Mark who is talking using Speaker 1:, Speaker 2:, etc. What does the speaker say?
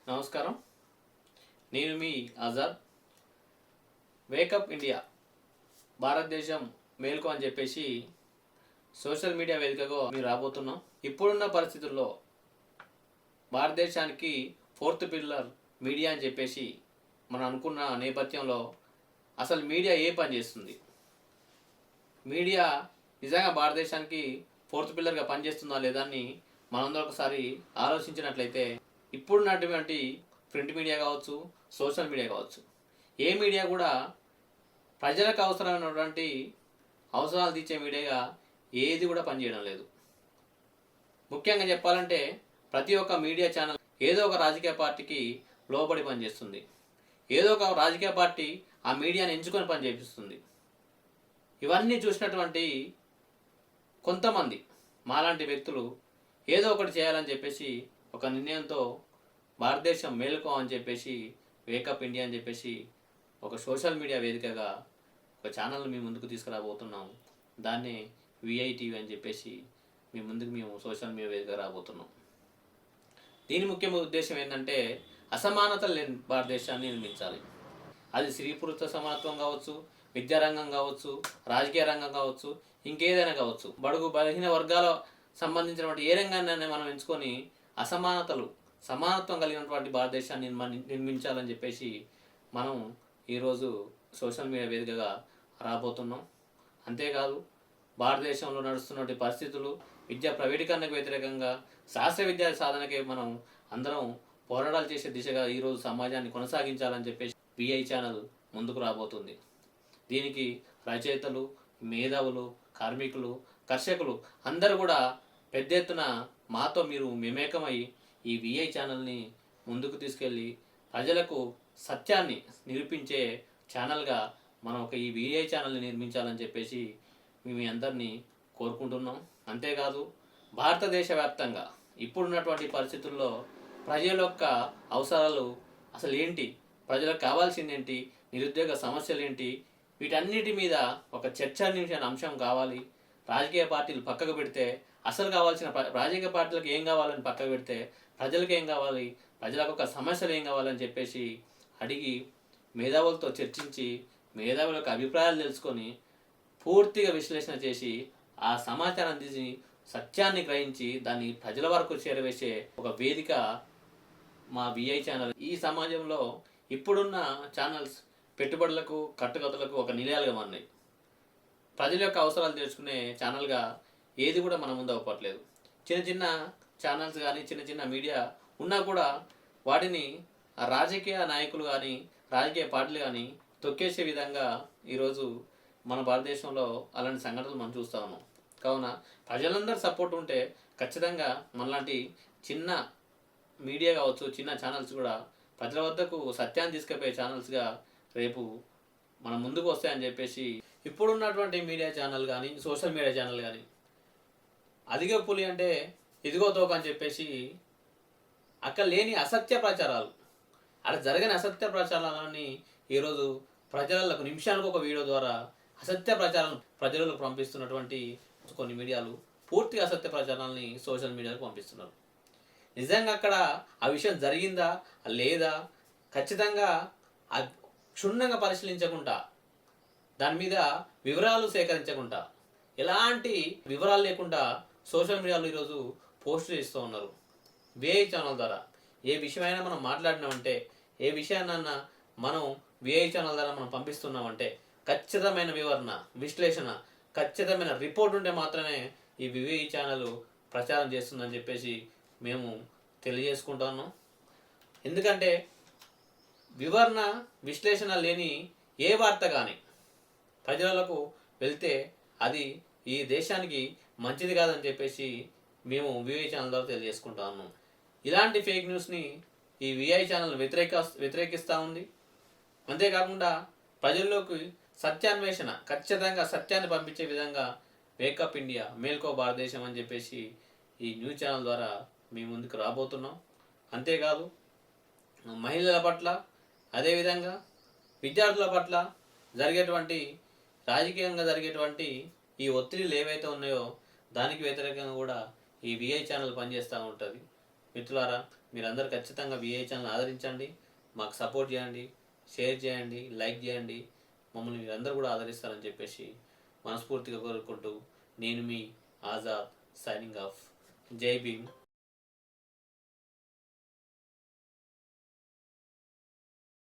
Speaker 1: నమస్కారం. నేను మీ Azad. Wake up India భారతదేశం మేల్కో అని చెప్పేసి సోషల్ మీడియా వేదికగా మీరు రాబోతున్నాం. ఇప్పుడున్న పరిస్థితుల్లో భారతదేశానికి ఫోర్త్ పిల్లర్ మీడియా అని చెప్పేసి మనం అనుకున్న నేపథ్యంలో అసలు మీడియా ఏ పని చేస్తుంది? మీడియా నిజంగా భారతదేశానికి ఫోర్త్ పిల్లర్గా పనిచేస్తుందా లేదా అని మనందరూ ఒకసారి ఆలోచించినట్లయితే ఇప్పుడున్నటువంటి ప్రింట్ మీడియా కావచ్చు, సోషల్ మీడియా కావచ్చు, ఏ మీడియా కూడా ప్రజలకు అవసరమైనటువంటి అవసరాలు తీర్చే మీడియాగా ఏది కూడా పనిచేయడం లేదు. ముఖ్యంగా చెప్పాలంటే ప్రతి ఒక్క మీడియా ఛానల్ ఏదో ఒక రాజకీయ పార్టీకి లోబడి పనిచేస్తుంది. ఏదో ఒక రాజకీయ పార్టీ ఆ మీడియాని ఎంచుకొని పనిచేపిస్తుంది. ఇవన్నీ చూసినటువంటి కొంతమంది మాలాంటి వ్యక్తులు ఏదో ఒకటి చేయాలని చెప్పేసి ఒక నిర్ణయంతో భారతదేశం మేలుకో అని చెప్పేసి వేకప్ ఇండియా అని చెప్పేసి ఒక సోషల్ మీడియా వేదికగా ఒక ఛానల్ని మీ ముందుకు తీసుకురాబోతున్నాం. దాన్నే విఐటీవీ అని చెప్పేసి మీ ముందుకు మేము సోషల్ మీడియా వేదికగా రాబోతున్నాం. దీని ముఖ్య ఉద్దేశం ఏంటంటే అసమానతలు లేని భారతదేశాన్ని నిర్మించాలి. అది స్త్రీ పురుష సమానత్వం కావచ్చు, విద్యారంగం కావచ్చు, రాజకీయ రంగం కావచ్చు, ఇంకేదైనా కావచ్చు. బడుగు బలహీన వర్గాల సంబంధించినటువంటి ఏ రంగాన్ని మనం ఎంచుకొని సమానత్వం కలిగినటువంటి భారతదేశాన్ని నిర్మించాలని చెప్పేసి మనం ఈరోజు సోషల్ మీడియా వేదికగా రాబోతున్నాం. అంతేకాదు భారతదేశంలో నడుస్తున్నటువంటి పరిస్థితులు, విద్యా ప్రైవేటీకరణకు వ్యతిరేకంగా శాస్త్ర విద్యా సాధనకే మనం అందరం పోరాటాలు చేసే దిశగా ఈరోజు సమాజాన్ని కొనసాగించాలని చెప్పేసి విఐ ఛానల్ ముందుకు రాబోతుంది. దీనికి రచయితలు, మేధావులు, కార్మికులు, కర్షకులు అందరూ కూడా పెద్ద ఎత్తున మాతో మీరు మమేకమై ఈ విఐ ఛానల్ని ముందుకు తీసుకెళ్ళి ప్రజలకు సత్యాన్ని నిరూపించే ఛానల్గా మనం ఈ విఐ ఛానల్ని నిర్మించాలని చెప్పేసి మేము అందరినీ కోరుకుంటున్నాం. అంతేకాదు భారతదేశ వ్యాప్తంగా ఇప్పుడున్నటువంటి పరిస్థితుల్లో ప్రజల యొక్క అవసరాలు అసలు ఏంటి, ప్రజలకు కావాల్సింది ఏంటి, నిరుద్యోగ సమస్యలు ఏంటి, వీటన్నిటి మీద ఒక చర్చనీయ అంశం కావాలి. రాజకీయ పార్టీలు పక్కకు పెడితే అసలు కావాల్సిన రాజకీయ పార్టీలకు ఏం కావాలని పక్కకు పెడితే ప్రజలకు ఏం కావాలి, ప్రజలకు ఒక సమస్యలు ఏం కావాలని చెప్పేసి అడిగి మేధావులతో చర్చించి మేధావుల యొక్క అభిప్రాయాలు తెలుసుకొని పూర్తిగా విశ్లేషణ చేసి ఆ సమాచారం తీసి సత్యాన్ని గ్రహించి దాన్ని ప్రజల వరకు చేరవేసే ఒక వేదిక మా విఐ ఛానల్. ఈ సమాజంలో ఇప్పుడున్న ఛానల్స్ పెట్టుబడులకు, కట్టుకథలకు ఒక నిలయాలుగా మారినాయి. ప్రజల యొక్క అవసరాలు తెలుసుకునే ఛానల్గా ఏది కూడా మన ముందు అవ్వట్లేదు. చిన్న చిన్న ఛానల్స్ కానీ చిన్న చిన్న మీడియా ఉన్నా కూడా వాటిని రాజకీయ నాయకులు కానీ రాజకీయ పార్టీలు కానీ తొక్కేసే విధంగా ఈరోజు మన భారతదేశంలో అలాంటి సంఘటనలు మనం చూస్తూ ఉన్నాం. కావున ప్రజలందరూ సపోర్ట్ ఉంటే ఖచ్చితంగా మనలాంటి చిన్న మీడియా కావచ్చు, చిన్న ఛానల్స్ కూడా ప్రజల వద్దకు సత్యాన్ని తీసుకుపోయే ఛానల్స్గా రేపు మన ముందుకు వస్తాయని చెప్పేసి ఇప్పుడున్నటువంటి మీడియా ఛానల్ కానీ సోషల్ మీడియా ఛానల్ కానీ అధిక పులి అంటే ఇదిగో తోక అని చెప్పేసి అక్కడ లేని అసత్య ప్రచారాలు, అక్కడ జరగని అసత్య ప్రచారాలని ఈరోజు ప్రజలకు నిమిషానికి ఒక వీడియో ద్వారా అసత్య ప్రచారం ప్రజలకు పంపిస్తున్నటువంటి కొన్ని మీడియాలు పూర్తిగా అసత్య ప్రచారాలని సోషల్ మీడియాకు పంపిస్తున్నారు. నిజంగా అక్కడ ఆ విషయం జరిగిందా లేదా ఖచ్చితంగా క్షుణ్ణంగా పరిశీలించకుండా దాని మీద వివరాలు సేకరించకుండా ఎలాంటి వివరాలు లేకుండా సోషల్ మీడియాలో ఈరోజు పోస్టులు ఇస్తూ ఉన్నారు. విఐ ఛానల్ ద్వారా ఏ విషయమైనా మనం మాట్లాడినామంటే, ఏ విషయాన్నైనా మనం విఐ ఛానల్ ద్వారా మనం పంపిస్తున్నామంటే ఖచ్చితమైన వివరణ, విశ్లేషణ, ఖచ్చితమైన రిపోర్ట్ ఉంటే మాత్రమే ఈ విఐ ఛానల్ ప్రచారం చేస్తుందని చెప్పేసి మేము తెలియజేసుకుంటున్నాం. ఎందుకంటే వివరణ, విశ్లేషణ లేని ఏ వార్త కానీ ప్రజలకు వెళ్తే అది ఈ దేశానికి మంచిది కాదని చెప్పేసి మేము విఐ ఛానల్ ద్వారా తెలియజేసుకుంటా ఉన్నాం. ఇలాంటి ఫేక్ న్యూస్ని ఈ విఐ ఛానల్ వ్యతిరేకిస్తూ ఉంది. అంతేకాకుండా ప్రజల్లోకి సత్యాన్వేషణ, ఖచ్చితంగా సత్యాన్ని పంపించే విధంగా వేకప్ ఇండియా, మేల్కో భారతదేశం అని చెప్పేసి ఈ న్యూస్ ఛానల్ ద్వారా మేము ముందుకు రాబోతున్నాం. అంతేకాదు మహిళల పట్ల, అదేవిధంగా విద్యార్థుల పట్ల జరిగేటువంటి రాజకీయంగా జరిగేటువంటి ఈ ఒత్తిడిలు ఏవైతే ఉన్నాయో దానికి వ్యతిరేకంగా కూడా ఈ విఐ ఛానల్ పనిచేస్తూ ఉంటుంది. మిత్రులారా, మీరందరూ ఖచ్చితంగా విఐ ఛానల్ ఆదరించండి, మాకు సపోర్ట్ చేయండి, షేర్ చేయండి, లైక్ చేయండి. మమ్మల్ని మీరందరూ కూడా ఆదరిస్తారని చెప్పేసి మనస్ఫూర్తిగా కోరుకుంటూ నేను మీ ఆజాద్ సైనింగ్ ఆఫ్. జై భీమ్.